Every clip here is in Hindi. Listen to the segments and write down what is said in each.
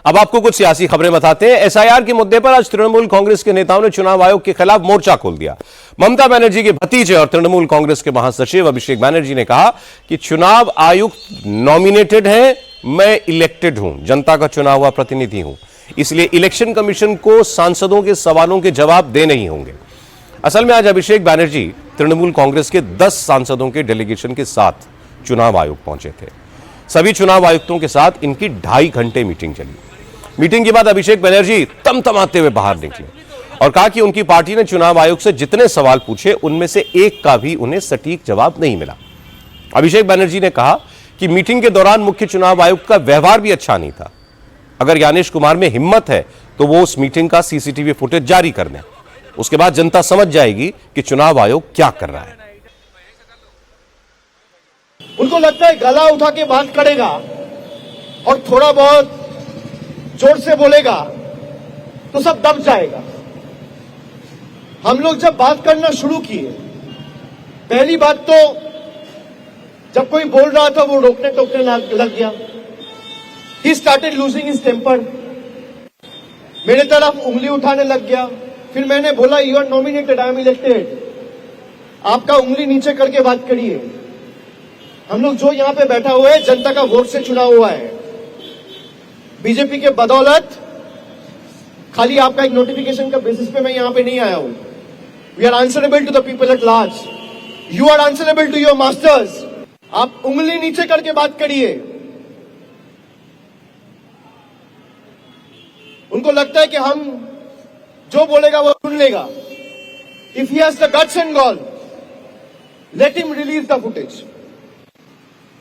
अब आपको कुछ सियासी खबरें बताते हैं। एसआईआर के मुद्दे पर आज तृणमूल कांग्रेस के नेताओं ने चुनाव आयोग के खिलाफ मोर्चा खोल दिया। ममता बनर्जी के भतीजे और तृणमूल कांग्रेस के महासचिव अभिषेक बनर्जी ने कहा कि चुनाव आयुक्त नॉमिनेटेड है, मैं इलेक्टेड हूं, जनता का चुना हुआ प्रतिनिधि हूं, इसलिए इलेक्शन कमीशन को सांसदों के सवालों के जवाब देने ही होंगे। असल में आज अभिषेक बनर्जी तृणमूल कांग्रेस के 10 सांसदों के डेलीगेशन के साथ चुनाव आयोग पहुंचे थे। सभी चुनाव आयुक्तों के साथ इनकी 2.5 घंटे मीटिंग चली। मीटिंग के बाद अभिषेक बनर्जी तमतमाते हुए बाहर निकले और कहा कि उनकी पार्टी ने चुनाव आयोग से जितने सवाल पूछे उनमें से एक का भी उन्हें सटीक जवाब नहीं मिला। अभिषेक बनर्जी ने कहा कि मीटिंग के दौरान मुख्य चुनाव आयुक्त का व्यवहार भी अच्छा नहीं था। अगर ज्ञानेश कुमार में हिम्मत है तो वो उस मीटिंग का सीसीटीवी फुटेज जारी कर दें, उसके बाद जनता समझ जाएगी कि चुनाव आयोग क्या कर रहा है। उनको लगता है गला उठा के बात करेगा और थोड़ा बहुत जोर से बोलेगा तो सब दब जाएगा। हम लोग जब बात करना शुरू किए, पहली बात तो जब कोई बोल रहा था वो रोकने टोकने लग गया। He started losing his temper, मेरे तरफ उंगली उठाने लग गया। फिर मैंने बोला you are nominated, I am elected, आपका उंगली नीचे करके बात करिए। हम लोग जो यहां पे बैठा हुआ है जनता का वोट से चुना हुआ है। बीजेपी के बदौलत खाली आपका एक नोटिफिकेशन का बेसिस पे मैं यहां पे नहीं आया हूं। We are answerable to the people at large, you are answerable to your masters. आप उंगली नीचे करके बात करिए। उनको लगता है कि हम जो बोलेगा वो सुन लेगा। If he has the guts and gall, let him release the footage.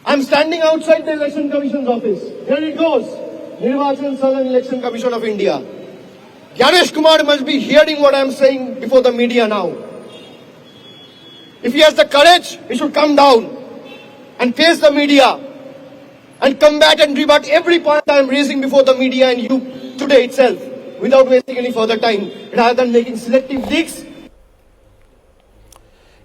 I'm standing outside the Election Commission's office. Here it goes. Nirvachan Southern Election Commission of India. Ganesh Kumar must be hearing what I am saying before the media now. If he has the courage, he should come down and face the media and combat and rebut every point I am raising before the media and you today itself, without wasting any further time, rather than making selective leaks.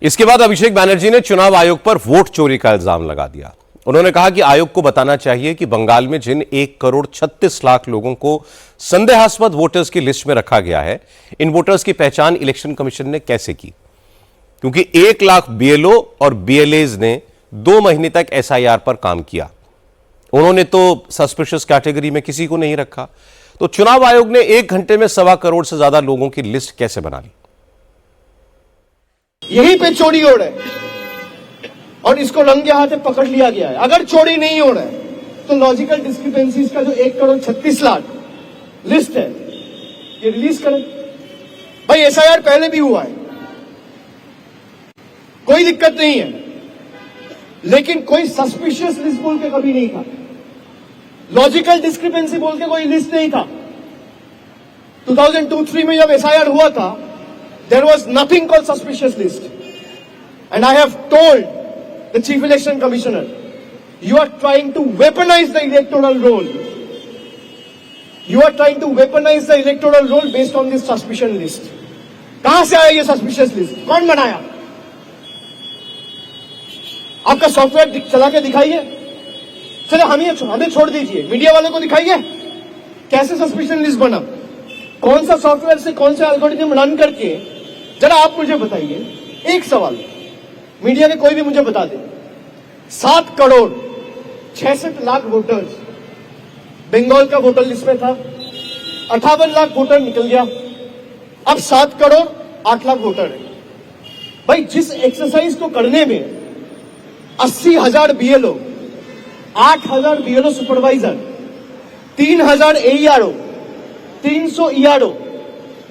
इसके बाद अभिषेक बनर्जी ने चुनाव आयोग पर वोट चोरी का इल्जाम लगा दिया। उन्होंने कहा कि आयोग को बताना चाहिए कि बंगाल में जिन 1,36,00,000 लोगों को संदेहास्पद वोटर्स की लिस्ट में रखा गया है, इन वोटर्स की पहचान इलेक्शन कमीशन ने कैसे की, क्योंकि 1 लाख बीएलओ और बीएलएज ने 2 महीने तक एसआईआर पर काम किया। उन्होंने तो सस्पिशियस कैटेगरी में किसी को नहीं रखा। तो चुनाव आयोग ने 1 घंटे में 1.25 करोड़ से ज्यादा लोगों की लिस्ट कैसे बना ली? यहीं पे चोरी हो रहा है और इसको रंगे हाथ पकड़ लिया गया है। अगर चोरी नहीं हो रहा है तो लॉजिकल डिस्क्रिपेंसीज का जो 1,36,00,000 लिस्ट है ये रिलीज करें। भाई एसआईआर पहले भी हुआ है, कोई दिक्कत नहीं है, लेकिन कोई सस्पिशियस लिस्ट बोल के कभी नहीं था, लॉजिकल डिस्क्रिपेंसी बोल के कोई लिस्ट नहीं था। 2002-03 में जब एसआईआर हुआ था, there was nothing called suspicious list. And I have told the Chief Election Commissioner, you are trying to weaponize the electoral roll. You are trying to weaponize the electoral roll based on this suspicion list. कहां से आया ये suspicious list? कौन बनाया? आपका सॉफ्टवेयर चला के दिखाइए। चलो हमें छोड़ दीजिए, मीडिया वालों को दिखाइए कैसे सस्पिशन लिस्ट बना, कौन सा सॉफ्टवेयर से कौन सा एल्गोरिथम रन करके। जरा आप मुझे बताइए, एक सवाल मीडिया के कोई भी मुझे बता दे, 7,66,00,000 वोटर्स बंगाल का वोटर लिस्ट में था, 58 लाख वोटर निकल गया, अब 7,08,00,000 वोटर है। भाई जिस एक्सरसाइज को करने में 80,000 BLO, 8,000 BLO supervisor, 3,000 AERO, 300 ERO,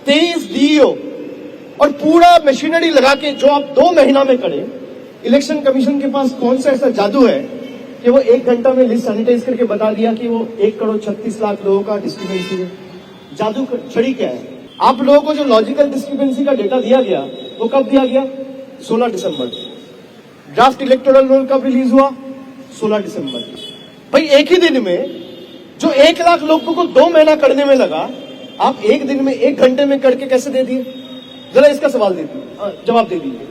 23 DEO और पूरा मशीनरी लगा के जो आप 2 महीना में करें, इलेक्शन कमीशन के पास कौन सा ऐसा जादू है कि वो 1 घंटा में लिस्ट सैनिटाइज करके बता दिया कि वो 1,36,00,000 लोगों का डिस्क्रिपेंसी है? जादू छड़ी क्या है? आप लोगों को जो लॉजिकल डिस्क्रिपेंसी का डेटा दिया गया वो कब दिया गया? 16 दिसंबर। ड्राफ्ट इलेक्टोरल रोल कब रिलीज हुआ? 16 दिसंबर। भाई एक ही दिन में जो 1 लाख लोगों को 2 महीना करने में लगा, आप एक दिन में 1 घंटे में करके कैसे दे दिए? जरा इसका सवाल दे दीजिए, जवाब दे दीजिए।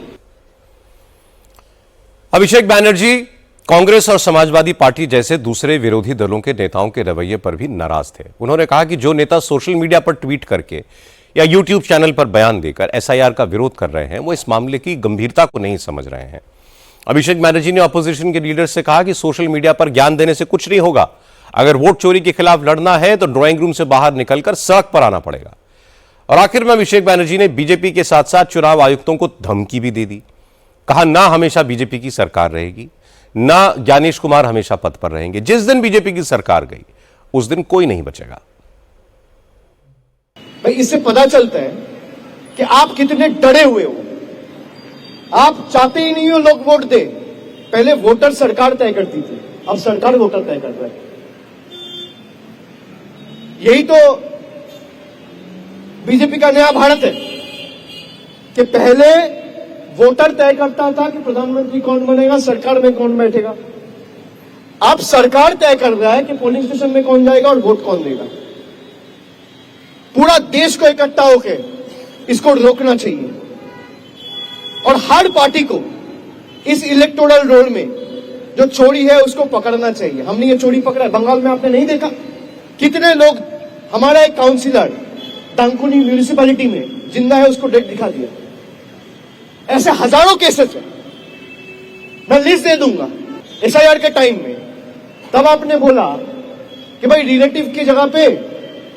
अभिषेक बनर्जी कांग्रेस और समाजवादी पार्टी जैसे दूसरे विरोधी दलों के नेताओं के रवैये पर भी नाराज थे। उन्होंने कहा कि जो नेता सोशल मीडिया पर ट्वीट करके या यूट्यूब चैनल पर बयान देकर एसआईआर का विरोध कर रहे हैं, वो इस मामले की गंभीरता को नहीं समझ रहे हैं। अभिषेक बैनर्जी ने ऑपोजिशन के लीडर से कहा कि सोशल मीडिया पर ज्ञान देने से कुछ नहीं होगा। अगर वोट चोरी के खिलाफ लड़ना है तो ड्राइंग रूम से बाहर निकलकर सड़क पर आना पड़ेगा। और आखिर में अभिषेक बैनर्जी ने बीजेपी के साथ साथ चुनाव आयुक्तों को धमकी भी दे दी। कहा, ना हमेशा बीजेपी की सरकार रहेगी, ना ज्ञानेश कुमार हमेशा पद पर रहेंगे। जिस दिन बीजेपी की सरकार गई उस दिन कोई नहीं बचेगा। भाई, इससे पता चलता है कि आप कितने डरे हुए हो। आप चाहते ही नहीं हो लोग वोट दे। पहले वोटर सरकार तय करती थी, अब सरकार वोटर तय कर रहा है। यही तो बीजेपी का नया भारत है कि पहले वोटर तय करता था कि प्रधानमंत्री कौन बनेगा, सरकार में कौन बैठेगा। अब सरकार तय कर रहा है कि पोलिंग स्टेशन में कौन जाएगा और वोट कौन देगा। पूरा देश को इकट्ठा होकर इसको रोकना चाहिए और हर पार्टी को इस इलेक्टोरल रोल में जो चोरी है उसको पकड़ना चाहिए। हमने ये चोरी पकड़ा है। बंगाल में आपने नहीं देखा कितने लोग, हमारा एक काउंसिलर डांकुनी म्यूनिसिपैलिटी में जिंदा है, उसको डेट दिखा दिया। ऐसे हजारों केसेस है, मैं लिस्ट दे दूंगा एसआईआर के टाइम में। तब आपने बोला कि भाई रिलेटिव की जगह पे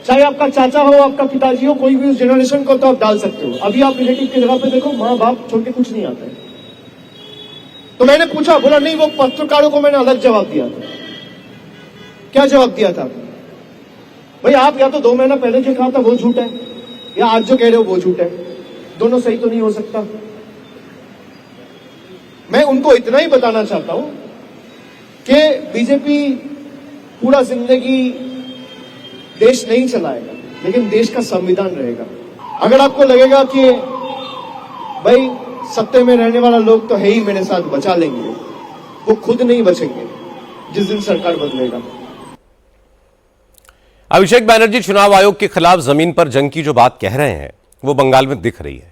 चाहे आपका चाचा हो, आपका पिताजी हो, कोई भी उस जनरेशन को तो आप डाल सकते हो। अभी आप रिलेटिव की जगह पे देखो, माँ बाप छोड़ के कुछ नहीं आता है। तो मैंने पूछा, बोला नहीं, वो पत्रकारों को मैंने अलग जवाब दिया था। क्या जवाब दिया था? भाई आप या तो 2 महीना पहले जो कहा था वो झूठ है, या आज जो कह रहे हो वो झूठ है। दोनों सही तो नहीं हो सकता। मैं उनको इतना ही बताना चाहता हूं कि बीजेपी पूरा जिंदगी देश नहीं चलाएगा, लेकिन देश का संविधान रहेगा। अगर आपको लगेगा कि भाई सत्ते में रहने वाला लोग तो है ही, मेरे साथ बचा लेंगे, वो खुद नहीं बचेंगे जिस दिन सरकार बदलेगा। अभिषेक बैनर्जी चुनाव आयोग के खिलाफ जमीन पर जंग की जो बात कह रहे हैं वो बंगाल में दिख रही है।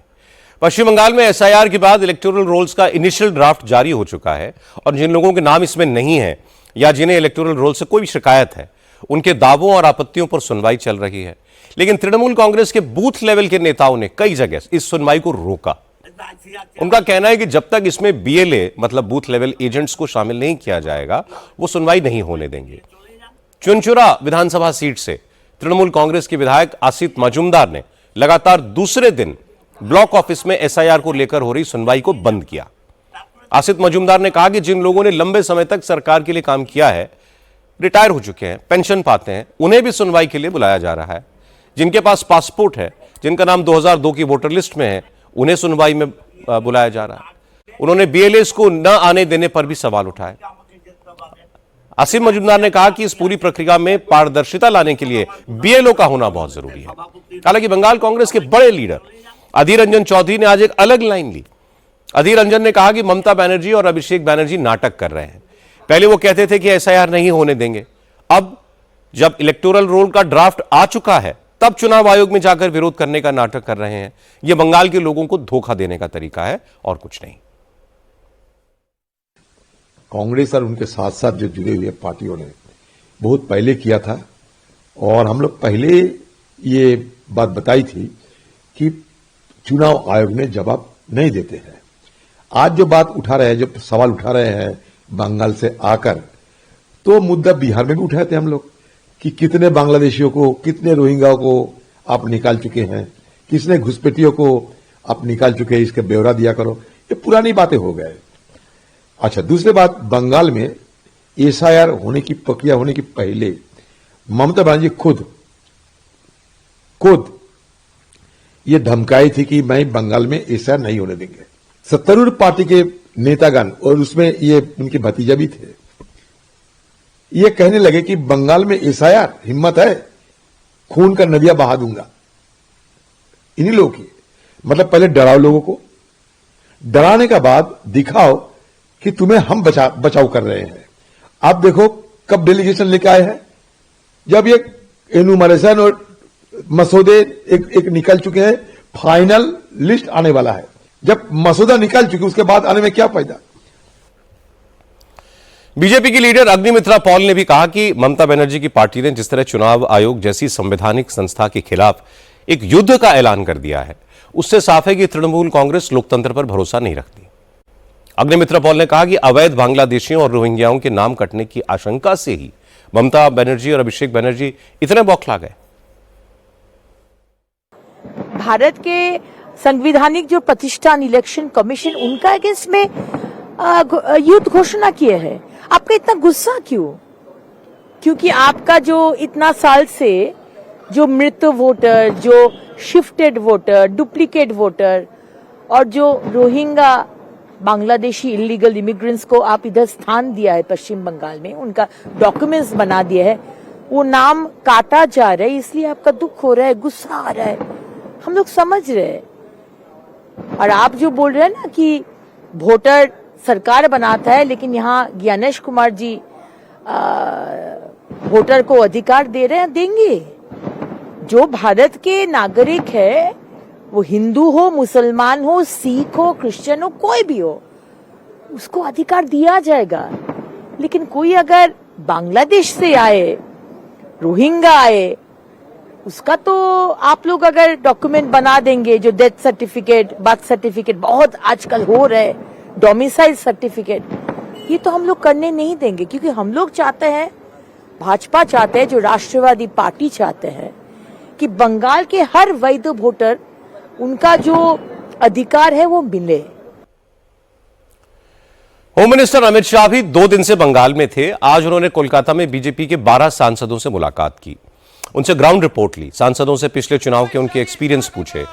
पश्चिम बंगाल में एसआईआर के बाद इलेक्टोरल रोल्स का इनिशियल ड्राफ्ट जारी हो चुका है और जिन लोगों के नाम इसमें नहीं है या जिन्हें इलेक्टोरल रोल से कोई शिकायत है, उनके दावों और आपत्तियों पर सुनवाई चल रही है। लेकिन तृणमूल कांग्रेस के बूथ लेवल के नेताओं ने कई जगह इस सुनवाई को रोका। उनका कहना है कि जब तक इसमें बीएलए मतलब बूथ लेवल एजेंट्स को शामिल नहीं किया जाएगा, वो सुनवाई नहीं होने देंगे। चुनचुरा विधानसभा सीट से तृणमूल कांग्रेस के विधायक आसित मजूमदार ने लगातार दूसरे दिन ब्लॉक ऑफिस में एसआईआर को लेकर हो रही सुनवाई को बंद किया। आसित मजूमदार ने कहा कि जिन लोगों ने लंबे समय तक सरकार के लिए काम किया है, रिटायर हो चुके हैं, पेंशन पाते हैं, उन्हें भी सुनवाई के लिए बुलाया जा रहा है। जिनके पास पासपोर्ट है, जिनका नाम 2002 की वोटर लिस्ट में है, उन्हें सुनवाई में बुलाया जा रहा है। उन्होंने बीएलएस को न आने देने पर भी सवाल उठाए। आसिम मजूमदार ने कहा कि इस पूरी प्रक्रिया में पारदर्शिता लाने के लिए बीएलओ का होना बहुत जरूरी है। हालांकि बंगाल कांग्रेस के बड़े लीडर अधीर रंजन चौधरी ने आज एक अलग लाइन ली। अधीर रंजन ने कहा कि ममता बनर्जी और अभिषेक बैनर्जी नाटक कर रहे हैं। पहले वो कहते थे कि एसआईआर नहीं होने देंगे, अब जब इलेक्टोरल रोल का ड्राफ्ट आ चुका है तब चुनाव आयोग में जाकर विरोध करने का नाटक कर रहे हैं। यह बंगाल के लोगों को धोखा देने का तरीका है और कुछ नहीं। कांग्रेस और उनके साथ साथ जो जुड़े हुए पार्टियों ने बहुत पहले किया था और हम लोग पहले ये बात बताई थी कि चुनाव आयोग ने जवाब नहीं देते हैं। आज जो बात उठा रहे हैं, जो सवाल उठा रहे हैं बंगाल से आकर, तो मुद्दा बिहार में भी उठाए थे हम लोग कि कितने बांग्लादेशियों को, कितने रोहिंग्या को आप निकाल चुके हैं, किसने घुसपैठियों को आप निकाल चुके हैं, इसका ब्यौरा दिया करो। ये पुरानी बातें हो गए। अच्छा, दूसरी बात, बंगाल में एसआईआर होने की प्रक्रिया होने की पहले ममता बनर्जी खुद ये धमकाई थी कि मैं बंगाल में एसआईआर नहीं होने देंगे। सत्तारूढ़ पार्टी के नेतागण और उसमें ये उनके भतीजा भी थे, ये कहने लगे कि बंगाल में एसआईआर, हिम्मत है, खून का नदियां बहा दूंगा। इन्हीं लोगों की मतलब पहले डराओ लोगों को, डराने का बाद दिखाओ कि तुम्हें हम बचाव कर रहे हैं। आप देखो कब डेलीगेशन लेके आए हैं, जब ये एनुमरेशन और मसौदे एक निकल चुके हैं, फाइनल लिस्ट आने वाला है। जब मसौदा निकल चुके उसके बाद आने में क्या फायदा। बीजेपी की लीडर अग्निमित्रा पॉल ने भी कहा कि ममता बनर्जी की पार्टी ने जिस तरह चुनाव आयोग जैसी संवैधानिक संस्था के खिलाफ एक युद्ध का ऐलान कर दिया है, उससे साफ है कि तृणमूल कांग्रेस लोकतंत्र पर भरोसा नहीं रखती। अग्निमित्रा पॉल ने कहा कि अवैध बांग्लादेशियों और रोहिंग्याओं के नाम कटने की आशंका से ही ममता बनर्जी और अभिषेक बनर्जी इतने बौखला गए। भारत के संवैधानिक जो प्रतिष्ठान इलेक्शन कमीशन उनका अगेंस्ट में युद्ध घोषणा किए है। आपका इतना गुस्सा क्यों? क्योंकि आपका जो इतना साल से जो मृत वोटर, जो शिफ्टेड वोटर, डुप्लीकेट वोटर और जो रोहिंग्या बांग्लादेशी इलीगल इमिग्रेंट्स को आप इधर स्थान दिया है पश्चिम बंगाल में, उनका डॉक्यूमेंट्स बना दिया है, वो नाम काटा जा रहा है, इसलिए आपका दुख हो रहा है, गुस्सा आ रहा है। हम लोग समझ रहे हैं। और आप जो बोल रहे हैं ना कि वोटर सरकार बनाता है, लेकिन यहाँ ज्ञानेश कुमार जी वोटर को अधिकार दे रहे हैं, देंगे। जो भारत के नागरिक है, वो हिंदू हो, मुसलमान हो, सिख हो, क्रिश्चियन हो, कोई भी हो, उसको अधिकार दिया जाएगा। लेकिन कोई अगर बांग्लादेश से आए, रोहिंग्या आए, उसका तो आप लोग अगर डॉक्यूमेंट बना देंगे, जो डेथ सर्टिफिकेट, बर्थ सर्टिफिकेट बहुत आजकल हो रहे, डोमिसाइल सर्टिफिकेट, ये तो हम लोग करने नहीं देंगे। क्योंकि हम लोग चाहते हैं, भाजपा चाहते हैं, जो राष्ट्रवादी पार्टी चाहते हैं कि बंगाल के हर वैध वोटर उनका जो अधिकार है वो मिले। होम मिनिस्टर अमित शाह भी 2 दिन से बंगाल में थे। आज उन्होंने कोलकाता में बीजेपी के 12 सांसदों से मुलाकात की, उनसे ग्राउंड रिपोर्ट ली, सांसदों से पिछले चुनाव के उनके एक्सपीरियंस पूछे,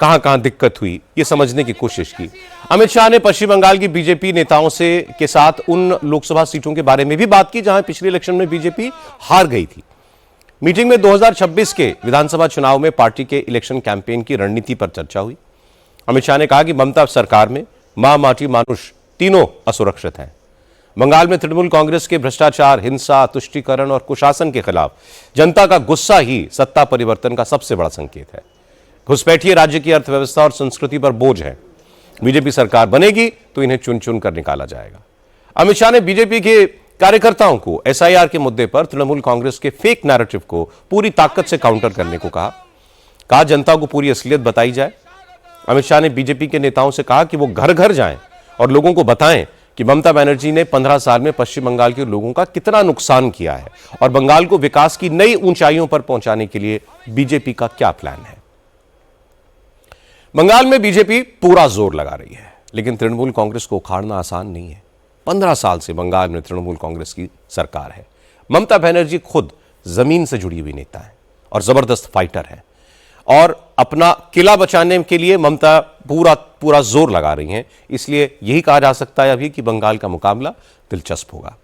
कहां कहां दिक्कत हुई, ये समझने की कोशिश की। अमित शाह ने पश्चिम बंगाल की बीजेपी नेताओं से के साथ उन लोकसभा सीटों के बारे में भी बात की जहां पिछले इलेक्शन में बीजेपी हार गई थी। मीटिंग में 2026 के विधानसभा चुनाव में पार्टी के इलेक्शन कैंपेन की रणनीति पर चर्चा हुई। अमित शाह ने कहा कि ममता सरकार में मां, माटी, मानुष तीनों असुरक्षित हैं। बंगाल में तृणमूल कांग्रेस के भ्रष्टाचार, हिंसा, तुष्टीकरण और कुशासन के खिलाफ जनता का गुस्सा ही सत्ता परिवर्तन का सबसे बड़ा संकेत है। घुसपैठिए राज्य की अर्थव्यवस्था और संस्कृति पर बोझ है। बीजेपी सरकार बनेगी तो इन्हें चुन चुन कर निकाला जाएगा। अमित शाह ने बीजेपी के कार्यकर्ताओं को एसआईआर के मुद्दे पर तृणमूल कांग्रेस के फेक नैरेटिव को पूरी ताकत से काउंटर करने को कहा जनता को पूरी असलियत बताई जाए। अमित शाह ने बीजेपी के नेताओं से कहा कि वो घर घर जाएं और लोगों को बताएं कि ममता बनर्जी ने 15 साल में पश्चिम बंगाल के लोगों का कितना नुकसान किया है और बंगाल को विकास की नई ऊंचाइयों पर पहुंचाने के लिए बीजेपी का क्या प्लान है। बंगाल में बीजेपी पूरा जोर लगा रही है, लेकिन तृणमूल कांग्रेस को उखाड़ना आसान नहीं है। 15 साल से बंगाल में तृणमूल कांग्रेस की सरकार है। ममता बनर्जी खुद जमीन से जुड़ी हुई नेता है और जबरदस्त फाइटर है, और अपना किला बचाने के लिए ममता पूरा जोर लगा रही हैं। इसलिए यही कहा जा सकता है अभी कि बंगाल का मुकाबला दिलचस्प होगा।